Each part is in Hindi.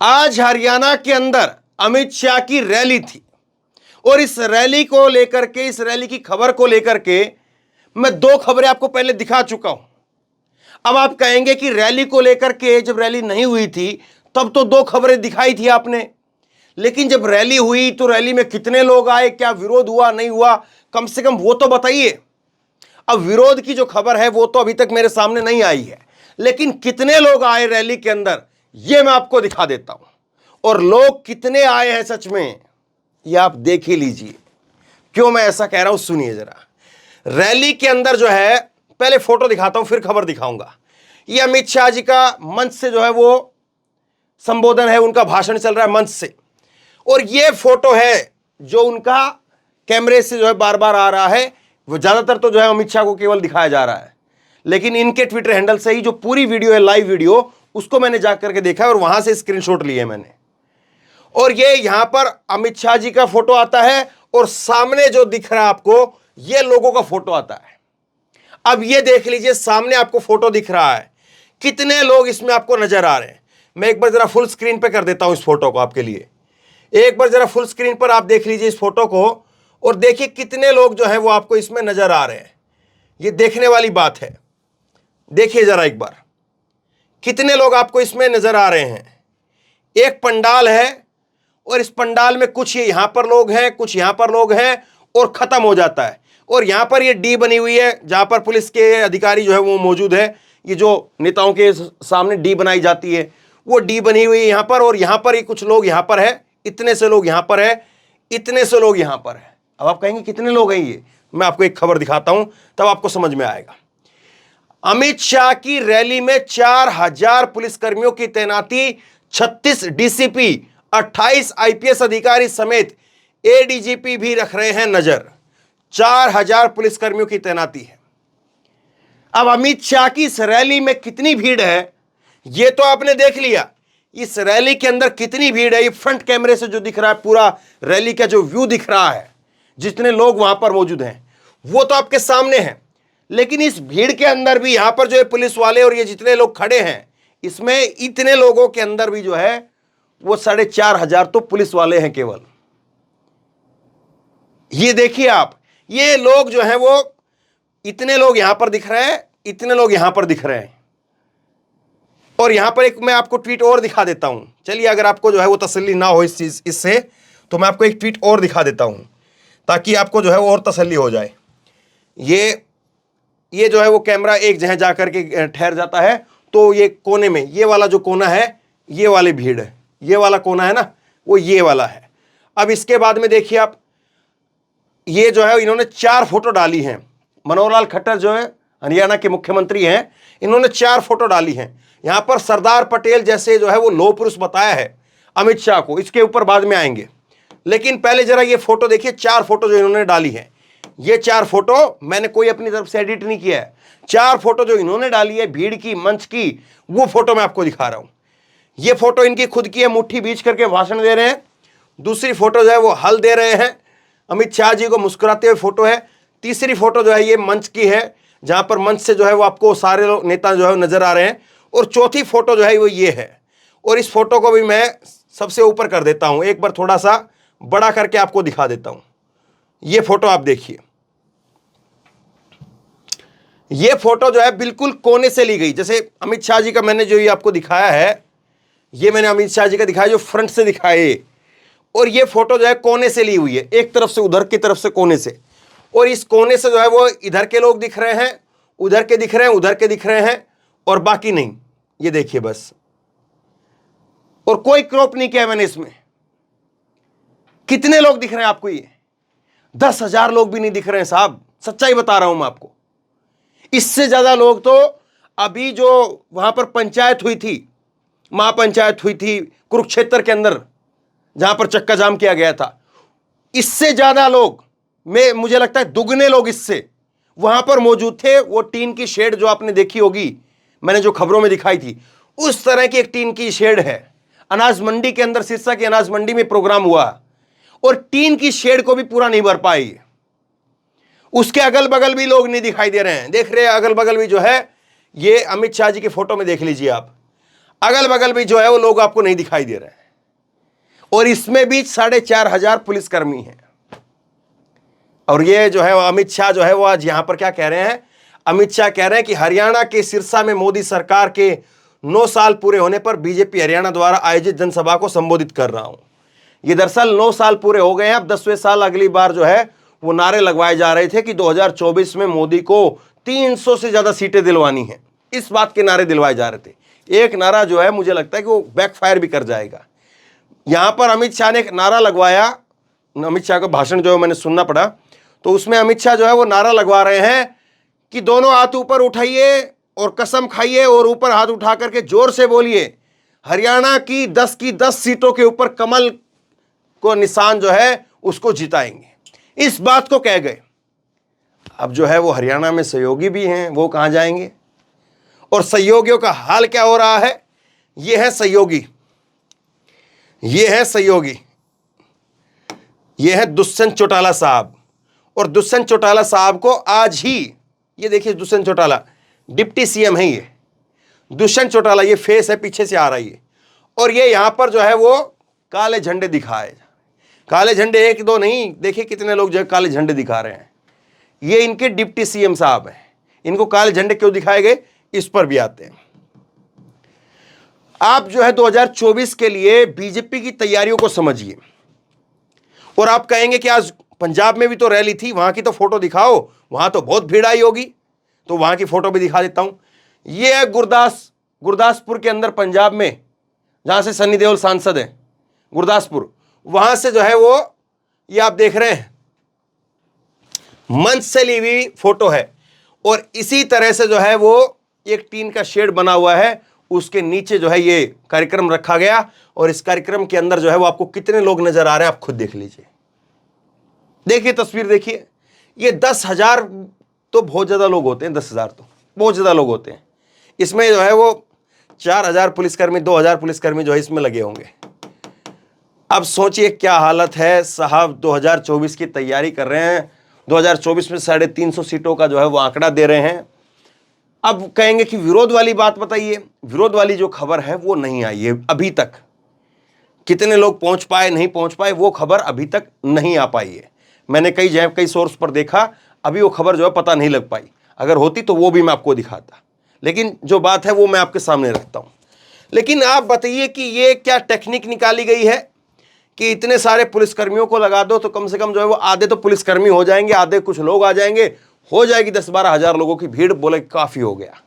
आज हरियाणा के अंदर अमित शाह की रैली थी और इस रैली को लेकर के, इस रैली की खबर को लेकर के मैं दो खबरें आपको पहले दिखा चुका हूं। अब आप कहेंगे कि रैली को लेकर के, जब रैली नहीं हुई थी तब तो दो खबरें दिखाई थी आपने, लेकिन जब रैली हुई तो रैली में कितने लोग आए, क्या विरोध हुआ नहीं हुआ, कम से कम वो तो बताइए। अब विरोध की जो खबर है वो तो अभी तक मेरे सामने नहीं आई है, लेकिन कितने लोग आए रैली के अंदर ये मैं आपको दिखा देता हूं। और लोग कितने आए हैं सच में, ये आप देख ही लीजिए। क्यों मैं ऐसा कह रहा हूं सुनिए जरा। रैली के अंदर जो है, पहले फोटो दिखाता हूं फिर खबर दिखाऊंगा। ये अमित शाह जी का मंच से जो है वो संबोधन है, उनका भाषण चल रहा है मंच से। और ये फोटो है जो उनका कैमरे से जो है बार बार आ रहा है। वो ज्यादातर तो जो है अमित शाह को केवल दिखाया जा रहा है, लेकिन इनके ट्विटर हैंडल से ही जो पूरी वीडियो है, लाइव वीडियो, उसको मैंने जाकर के देखा है और वहां से स्क्रीनशॉट लिए मैंने। और ये यहां पर अमित शाह जी का फोटो आता है और सामने जो दिख रहा है आपको, ये लोगों का फोटो आता है। अब ये देख लीजिए, सामने आपको फोटो दिख रहा है, कितने लोग इसमें आपको नजर आ रहे हैं। मैं एक बार जरा फुल स्क्रीन पे कर देता हूं इस फोटो को आपके लिए। एक बार जरा फुल स्क्रीन पर आप देख लीजिए इस फोटो को और देखिए कितने लोग जो है वो आपको इसमें नजर आ रहे हैं। ये देखने वाली बात है। देखिए जरा एक बार, कितने लोग आपको इसमें नजर आ रहे हैं। एक पंडाल है और इस पंडाल में कुछ यहां पर लोग हैं, कुछ यहां पर लोग हैं और खत्म हो जाता है। और यहां पर ये डी बनी हुई है जहां पर पुलिस के अधिकारी जो है वो मौजूद है। ये जो नेताओं के सामने डी बनाई जाती है वो डी बनी हुई है यहां पर। और यहां पर ये कुछ लोग यहां पर है, इतने से लोग यहां पर है, इतने से लोग यहां पर है। अब आप कहेंगे कितने लोग हैं ये, मैं आपको एक खबर दिखाता हूं तब आपको समझ में आएगा। अमित शाह की रैली में 4000 पुलिसकर्मियों की तैनाती, 36 डीसीपी, 28 आईपीएस अधिकारी समेत एडीजीपी भी रख रहे हैं नजर। 4000 पुलिसकर्मियों की तैनाती है। अब अमित शाह की इस रैली में कितनी भीड़ है ये तो आपने देख लिया। इस रैली के अंदर कितनी भीड़ है, ये फ्रंट कैमरे से जो दिख रहा है, पूरा रैली का जो व्यू दिख रहा है, जितने लोग वहां पर मौजूद हैं वो तो आपके सामने है। लेकिन इस भीड़ के अंदर भी यहां पर जो है पुलिस वाले और ये जितने लोग खड़े हैं, इसमें इतने लोगों के अंदर भी जो है वो 4500 तो पुलिस वाले हैं केवल। ये देखिए आप, ये लोग जो है वो इतने लोग यहां पर दिख रहे हैं, इतने लोग यहां पर दिख रहे हैं। और यहां पर एक मैं आपको ट्वीट और दिखा देता हूं। चलिए, अगर आपको जो है वो तसल्ली ना हो इस चीज इससे, तो मैं आपको एक ट्वीट और दिखा देता हूं ताकि आपको जो है वो और तसल्ली हो जाए। ये जो है वो कैमरा एक जगह जाकर के ठहर जाता है, तो ये कोने में, ये वाला जो कोना है, ये वाली भीड़ है, ये वाला कोना है ना, वो ये वाला है। अब इसके बाद में देखिए आप, ये जो है इन्होंने 4 फोटो डाली हैं। मनोहर लाल खट्टर जो है हरियाणा के मुख्यमंत्री हैं, इन्होंने 4 फोटो डाली हैं। यहां पर सरदार पटेल जैसे जो है वो लौह पुरुष बताया है अमित शाह को, इसके ऊपर बाद में आएंगे। लेकिन पहले जरा ये फोटो देखिए, 4 फोटो जो इन्होंने डाली है। ये 4 फोटो मैंने कोई अपनी तरफ से एडिट नहीं किया है। 4 फोटो जो इन्होंने डाली है भीड़ की, मंच की, वो फोटो मैं आपको दिखा रहा हूं। ये फोटो इनकी खुद की है, मुट्ठी बीच करके भाषण दे रहे हैं। दूसरी फोटो जो है वो हल दे रहे हैं अमित शाह जी को, मुस्कुराते हुए फोटो है। तीसरी फोटो जो है ये मंच की है, जहां पर मंच से जो है वो आपको सारे लोग नेता जो है नजर आ रहे हैं। और चौथी फोटो जो है वो ये है। और इस फोटो को भी मैं सबसे ऊपर कर देता हूं, एक बार थोड़ा सा बड़ा करके आपको दिखा देता हूं। ये फोटो आप देखिए, ये फोटो जो है बिल्कुल कोने से ली गई। जैसे अमित शाह जी का मैंने जो ये आपको दिखाया है, ये मैंने अमित शाह जी का दिखाया जो फ्रंट से दिखाए, और ये फोटो जो है कोने से ली हुई है, एक तरफ से, उधर की तरफ से, कोने से। और इस कोने से जो है वो इधर के लोग दिख रहे हैं, उधर के दिख रहे हैं, उधर के दिख रहे हैं, और बाकी नहीं। ये देखिए बस, और कोई क्रॉप नहीं किया मैंने इसमें। कितने लोग दिख रहे हैं आपको? ये 10,000 लोग भी नहीं दिख रहे हैं साहब, सच्चाई बता रहा हूं मैं आपको। इससे ज्यादा लोग तो अभी जो वहां पर पंचायत हुई थी, महापंचायत हुई थी कुरुक्षेत्र के अंदर, जहां पर चक्का जाम किया गया था, इससे ज्यादा लोग, मुझे लगता है दुगने लोग इससे वहां पर मौजूद थे। वो टीन की शेड जो आपने देखी होगी, मैंने जो खबरों में दिखाई थी, उस तरह की एक टीन की शेड है। अनाज मंडी के अंदर, सिरसा की अनाज मंडी में प्रोग्राम हुआ और टीन की शेड को भी पूरा नहीं भर पाई। उसके अगल बगल भी लोग नहीं दिखाई दे रहे हैं। देख रहे हैं अगल बगल भी जो है, ये अमित शाह जी की फोटो में देख लीजिए आप। अगल बगल भी जो है वो लोग आपको नहीं दिखाई दे रहे हैं, और इसमें भी 4,500 पुलिसकर्मी हैं। और ये जो है अमित शाह जो है वो आज यहां पर क्या कह रहे हैं, अमित शाह कह रहे हैं कि हरियाणा के सिरसा में मोदी सरकार के 9 साल पूरे होने पर बीजेपी हरियाणा द्वारा आयोजित जनसभा को संबोधित कर रहा हूं। ये दरअसल 9 साल पूरे हो गए हैं, अब 10वें साल अगली बार जो है वो नारे लगवाए जा रहे थे कि 2024 में मोदी को 300 से ज्यादा सीटें दिलवानी है। इस बात के नारे दिलवाए जा रहे थे। एक नारा जो है मुझे लगता है कि वो बैकफायर भी कर जाएगा। यहां पर अमित शाह ने एक नारा लगवाया, अमित शाह का भाषण जो है मैंने सुनना पड़ा, तो उसमें अमित शाह जो है वो नारा लगवा रहे हैं कि दोनों हाथ ऊपर उठाइए और कसम खाइए और ऊपर हाथ उठा करके जोर से बोलिए, हरियाणा की 10 सीटों के ऊपर कमल को निशान जो है उसको जिताएंगे। इस बात को कह गए। अब जो है वो हरियाणा में सहयोगी भी हैं, वो कहां जाएंगे? और सहयोगियों का हाल क्या हो रहा है? ये है सहयोगी, ये है सहयोगी, ये है दुष्यंत चौटाला साहब। और दुष्यंत चौटाला साहब को आज ही, ये देखिए दुष्यंत चौटाला डिप्टी सीएम है, ये दुष्यंत चौटाला, ये फेस है पीछे से आ रही है, और ये यहां पर जो है वो काले झंडे दिखाए। काले झंडे एक दो नहीं, देखिए कितने लोग जो है काले झंडे दिखा रहे हैं। ये इनके डिप्टी सीएम साहब हैं। इनको काले झंडे क्यों दिखाए गए, इस पर भी आते हैं। आप जो है 2024 के लिए बीजेपी की तैयारियों को समझिए। और आप कहेंगे कि आज पंजाब में भी तो रैली थी, वहां की तो फोटो दिखाओ, वहां तो बहुत भीड़ आई होगी, तो वहां की फोटो भी दिखा देता हूं। यह है गुरदासपुर के अंदर पंजाब में, जहां से सनी देओल सांसद है, गुरदासपुर, वहां से जो है वो ये आप देख रहे हैं मंच से ली हुई फोटो है। और इसी तरह से जो है वो एक टीन का शेड बना हुआ है, उसके नीचे जो है ये कार्यक्रम रखा गया। और इस कार्यक्रम के अंदर जो है वो आपको कितने लोग नजर आ रहे हैं आप खुद देख लीजिए। देखिए तस्वीर देखिए, ये 10,000 तो बहुत ज्यादा लोग होते हैं, 10,000 तो बहुत ज्यादा लोग होते हैं। इसमें जो है वो 4,000 पुलिसकर्मी, 2,000 पुलिसकर्मी जो है इसमें लगे होंगे। अब सोचिए क्या हालत है साहब। 2024 की तैयारी कर रहे हैं, 2024 में 350 सीटों का जो है वो आंकड़ा दे रहे हैं। अब कहेंगे कि विरोध वाली बात बताइए। विरोध वाली जो खबर है वो नहीं आई है अभी तक। कितने लोग पहुंच पाए नहीं पहुंच पाए वो खबर अभी तक नहीं आ पाई है। मैंने कई सोर्स पर देखा, अभी वो खबर जो है पता नहीं लग पाई। अगर होती तो वो भी मैं आपको दिखाता, लेकिन जो बात है वो मैं आपके सामने रखता हूं। लेकिन आप बताइए कि ये क्या टेक्निक निकाली गई है कि इतने सारे पुलिसकर्मियों को लगा दो तो कम से कम जो है वो आधे तो पुलिसकर्मी हो जाएंगे, आधे कुछ लोग आ जाएंगे, हो जाएगी 10-12 हजार लोगों की भीड़, बोले काफी हो गया।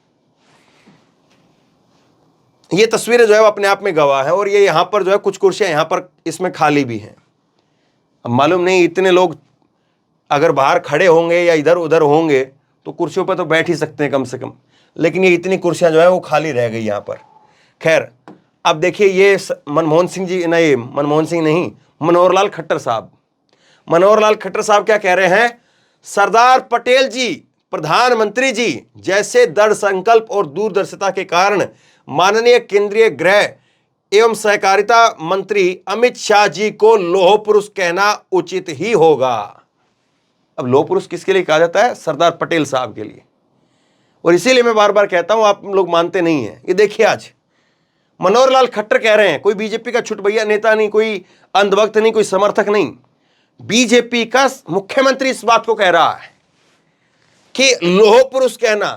ये तस्वीरें जो है वो अपने आप में गवाह है। और ये यहां पर जो है कुछ कुर्सियां यहां पर इसमें खाली भी हैं। अब मालूम नहीं इतने लोग अगर बाहर खड़े होंगे या इधर उधर होंगे तो कुर्सियों पर तो बैठ ही सकते हैं कम से कम, लेकिन ये इतनी कुर्सियां जो है वो खाली रह गई यहां पर। खैर अब देखिए ये मनमोहन सिंह नहीं, मनोहर लाल खट्टर साहब। मनोहर लाल खट्टर साहब क्या कह रहे हैं, सरदार पटेल जी, प्रधानमंत्री जी जैसे दृढ़ संकल्प और दूरदर्शिता के कारण माननीय केंद्रीय गृह एवं सहकारिता मंत्री अमित शाह जी को लौह पुरुष कहना उचित ही होगा। अब लौह पुरुष किसके लिए कहा जाता है, सरदार पटेल साहब के लिए। और इसीलिए मैं बार बार कहता हूं, आप लोग मानते नहीं हैं। ये देखिए आज मनोहर लाल खट्टर कह रहे हैं, कोई बीजेपी का छुटभैया नेता नहीं, कोई अंधभक्त नहीं, कोई समर्थक नहीं, बीजेपी का मुख्यमंत्री इस बात को कह रहा है कि लौह पुरुष कहना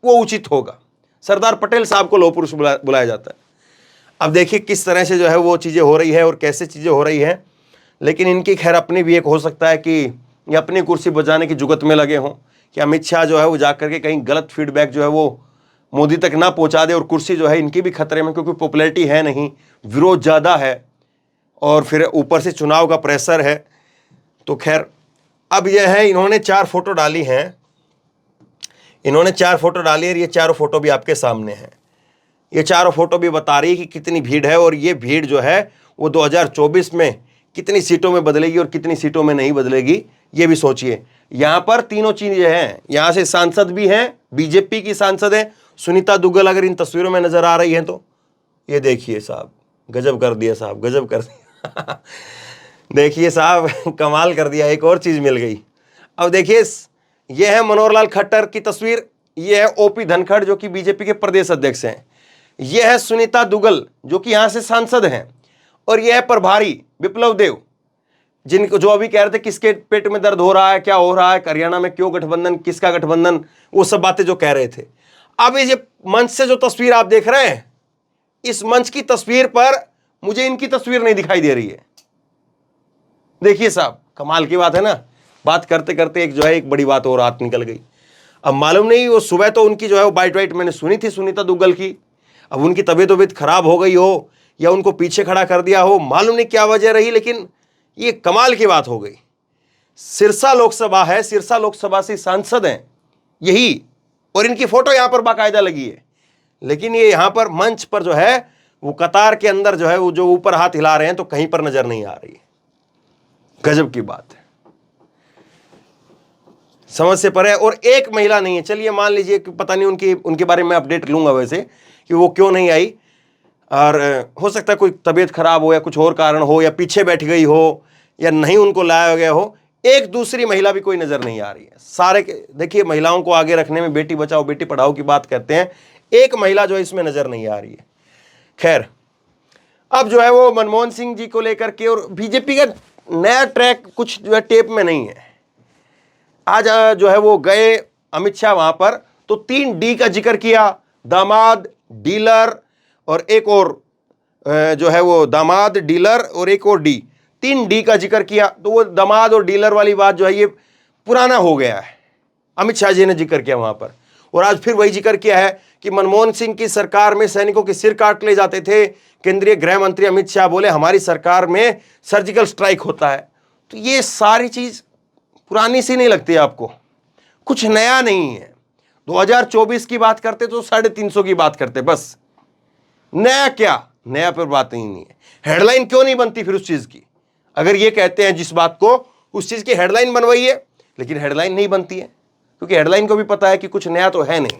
वो उचित होगा। सरदार पटेल साहब को लौह पुरुष बुलाया जाता है। अब देखिए किस तरह से जो है वो चीजें हो रही है और कैसे चीजें हो रही है। लेकिन इनकी खैर अपनी भी एक हो सकता है कि ये अपनी कुर्सी बचाने की जुगत में लगे हों कि अमित शाह जो है वो जाकर के कहीं गलत फीडबैक जो है वो मोदी तक ना पहुंचा दे, और कुर्सी जो है इनकी भी खतरे में, क्योंकि पॉपुलैरिटी है नहीं, विरोध ज़्यादा है और फिर ऊपर से चुनाव का प्रेशर है। तो खैर अब यह है, इन्होंने 4 फोटो डाली हैं, इन्होंने 4 फोटो डाली है। ये चारों फोटो भी आपके सामने हैं। ये चारों फोटो भी बता रही है कि कितनी भीड़ है, और ये भीड़ जो है वो 2024 में कितनी सीटों में बदलेगी और कितनी सीटों में नहीं बदलेगी, ये भी सोचिए। यहाँ पर तीनों चीजें हैं, यहाँ से सांसद भी हैं, बीजेपी की सांसद है सुनीता दुग्गल, अगर इन तस्वीरों में नजर आ रही है तो ये देखिए साहब, गजब कर दिया साहब, गजब कर दिया देखिए साहब कमाल कर दिया, एक और चीज मिल गई। अब देखिए ये है मनोहर लाल खट्टर की तस्वीर, ये है ओपी धनखड़ जो कि बीजेपी के प्रदेश अध्यक्ष हैं। यह है सुनीता दुग्गल जो कि यहां से सांसद हैं, और यह है प्रभारी विप्लव देव, जिनको जो अभी कह रहे थे किसके पेट में दर्द हो रहा है, क्या हो रहा है, हरियाणा में क्यों गठबंधन, किसका गठबंधन, वो सब बातें जो कह रहे थे। अब ये मंच से जो तस्वीर आप देख रहे हैं, इस मंच की तस्वीर पर मुझे इनकी तस्वीर नहीं दिखाई दे रही है। देखिए साहब, कमाल की बात है ना, बात करते करते एक जो है एक बड़ी बात और रात निकल गई। अब मालूम नहीं, वो सुबह तो उनकी जो है वो बाइट वाइट मैंने सुनी थी सुनीता दुग्गल की, अब उनकी तबीयत खराब हो गई हो या उनको पीछे खड़ा कर दिया हो, मालूम नहीं क्या वजह रही, लेकिन ये कमाल की बात हो गई। सिरसा लोकसभा है, सिरसा लोकसभा से सांसद हैं यही, और इनकी फोटो यहां पर बाकायदा लगी है, लेकिन ये यहां पर मंच पर जो है वो कतार के अंदर जो है वो जो ऊपर हाथ हिला रहे हैं तो कहीं पर नजर नहीं आ रही है। गजब की बात है, समझ से परे। और एक महिला नहीं है, चलिए मान लीजिए कि पता नहीं उनके बारे में अपडेट लूंगा वैसे कि वो क्यों नहीं आई, और हो सकता है कोई तबीयत खराब हो या कुछ और कारण हो या पीछे बैठ गई हो या नहीं उनको लाया गया हो। एक दूसरी महिला भी कोई नजर नहीं आ रही है। सारे देखिए महिलाओं को आगे रखने में बेटी बचाओ बेटी पढ़ाओ की बात करते हैं, एक महिला जो है इसमें नजर नहीं आ रही है। खैर, अब जो है वो मनमोहन सिंह जी को लेकर के और बीजेपी का नया ट्रैक कुछ जो है टेप में नहीं है। आज जो है वो गए अमित शाह वहां पर, तो 3D का जिक्र किया, दामाद, डीलर और एक और जो है वो दामाद, डीलर और एक और डी, 3D का जिक्र किया। तो वो दामाद और डीलर वाली बात जो है ये पुराना हो गया है, अमित शाह जी ने जिक्र किया वहां पर। और आज फिर वही जिक्र किया है कि मनमोहन सिंह की सरकार में सैनिकों के सिर काट ले जाते थे। केंद्रीय गृह मंत्री अमित शाह बोले हमारी सरकार में सर्जिकल स्ट्राइक होता है। तो ये सारी चीज पुरानी सी नहीं लगती आपको, कुछ नया नहीं है। 2024 की बात करते तो 350 की बात करते, बस नया क्या, नया पर बात नहीं है। हेडलाइन क्यों नहीं बनती फिर उस चीज की? अगर ये कहते हैं जिस बात को, उस चीज की हेडलाइन बनवाइए, लेकिन हेडलाइन नहीं बनती है क्योंकि हेडलाइन को भी पता है कि कुछ नया तो है नहीं।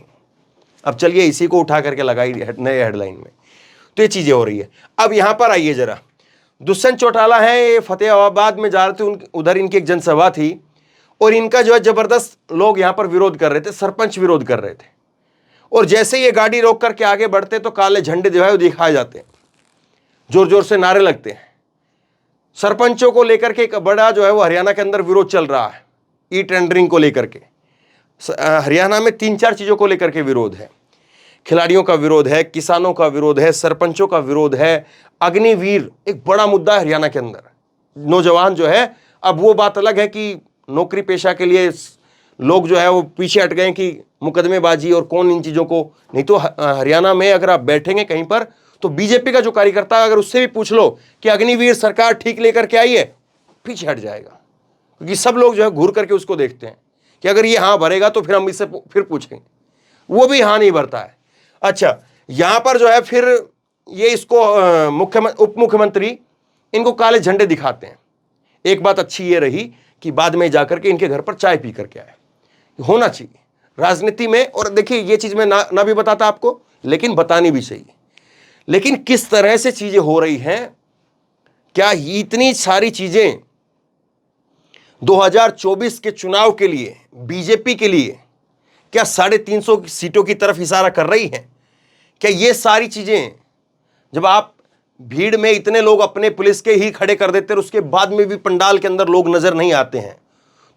अब चलिए इसी को उठा करके लगाई नए हेडलाइन में, तो ये चीजें हो रही है। अब यहां पर आइए जरा, दुष्यंत चौटाला है, ये फतेहाबाद में जा रहे थे, उधर इनकी एक जनसभा थी और इनका जो है जबरदस्त लोग यहां पर विरोध कर रहे थे, सरपंच विरोध कर रहे थे। और जैसे ये गाड़ी रोक करके आगे बढ़ते तो काले झंडे जो है वो दिखाए जाते हैं, जोर जोर से नारे लगते हैं। सरपंचों को लेकर के एक बड़ा जो है वो हरियाणा के अंदर विरोध चल रहा है, ई टेंडरिंग को लेकर के। हरियाणा में 3-4 चीजों को लेकर के विरोध है, खिलाड़ियों का विरोध है, किसानों का विरोध है, सरपंचों का विरोध है, अग्निवीर एक बड़ा मुद्दा है हरियाणा के अंदर। नौजवान जो है, अब वो बात अलग है कि नौकरी पेशा के लिए लोग जो है वो पीछे हट गए कि मुकदमेबाजी और कौन इन चीजों को, नहीं तो हरियाणा में अगर आप बैठेंगे कहीं पर तो बीजेपी का जो कार्यकर्ता अगर उससे भी पूछ लो कि अग्निवीर सरकार ठीक लेकर के आई है, पीछे हट जाएगा, क्योंकि सब लोग जो है घूर करके उसको देखते हैं कि अगर ये हाँ भरेगा तो फिर हम इससे फिर पूछेंगे, वो भी हाँ नहीं भरता है। अच्छा, यहां पर जो है फिर ये इसको उप मुख्यमंत्री इनको काले झंडे दिखाते हैं। एक बात अच्छी ये रही कि बाद में जाकर के इनके घर पर चाय पी करके आए, होना चाहिए राजनीति में। और देखिए ये चीज मैं ना भी बताता आपको, लेकिन बतानी भी चाहिए। लेकिन किस तरह से चीजें हो रही हैं, क्या इतनी सारी चीजें 2024 के चुनाव के लिए बीजेपी के लिए क्या 350 सीटों की तरफ इशारा कर रही हैं? क्या ये सारी चीजें, जब आप भीड़ में इतने लोग अपने पुलिस के ही खड़े कर देते हैं, उसके बाद में भी पंडाल के अंदर लोग नजर नहीं आते हैं,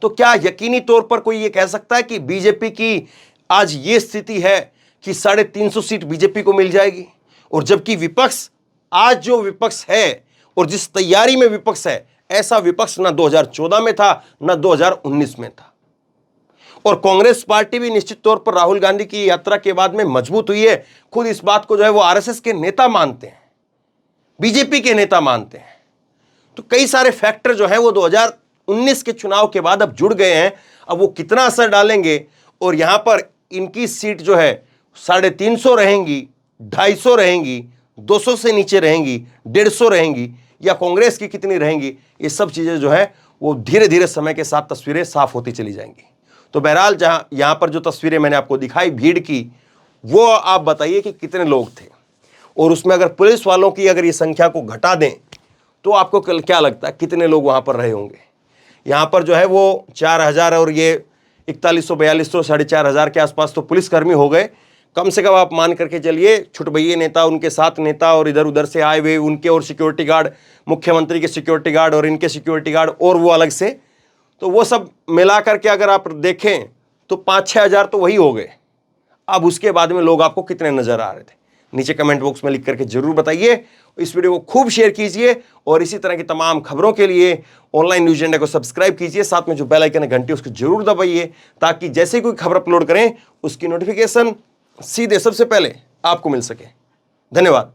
तो क्या यकीनी तौर पर कोई ये कह सकता है कि बीजेपी की आज ये स्थिति है कि 350 सीट बीजेपी को मिल जाएगी? और जबकि विपक्ष, आज जो विपक्ष है और जिस तैयारी में विपक्ष है, ऐसा विपक्ष ना 2014 में था ना 2019 में था। और कांग्रेस पार्टी भी निश्चित तौर पर राहुल गांधी की यात्रा के बाद में मजबूत हुई है। खुद इस बात को जो है वो आरएसएस के नेता मानते हैं, बीजेपी के नेता मानते हैं। तो कई सारे फैक्टर जो है वो 2019 के चुनाव के बाद अब जुड़ गए हैं। अब वो कितना असर डालेंगे, और यहां पर इनकी सीट जो है 350 रहेंगी, 250 रहेंगी, 200 से नीचे रहेंगी, 150 रहेंगी, या कांग्रेस की कितनी रहेंगी, ये सब चीजें जो है वो धीरे धीरे समय के साथ तस्वीरें साफ होती चली जाएंगी। तो बहरहाल जहां यहां पर जो तस्वीरें मैंने आपको दिखाई भीड़ की, वो आप बताइए कि कितने लोग थे, और उसमें अगर पुलिस वालों की अगर ये संख्या को घटा दें तो आपको क्या लगता है कितने लोग वहां पर रहे होंगे? यहां पर जो है वो 4000 और ये 4142 तो 4500 के आसपास तो पुलिसकर्मी हो गए, कम से कम आप मान करके चलिए, छुटभइये नेता, उनके साथ नेता और इधर उधर से आए हुए उनके और सिक्योरिटी गार्ड, मुख्यमंत्री के सिक्योरिटी गार्ड और इनके सिक्योरिटी गार्ड और वो अलग से, तो वो सब मिला करके अगर आप देखें तो 5-6 हज़ार तो वही हो गए। अब उसके बाद में लोग आपको कितने नजर आ रहे थे, नीचे कमेंट बॉक्स में लिख करके जरूर बताइए। इस वीडियो को खूब शेयर कीजिए और इसी तरह की तमाम खबरों के लिए ऑनलाइन न्यूज एजेंडा को सब्सक्राइब कीजिए, साथ में जो बेल आइकन है घंटी उसको जरूर दबाइए, ताकि जैसे ही कोई खबर अपलोड करें उसकी नोटिफिकेशन सीधे सबसे पहले आपको मिल सके। धन्यवाद।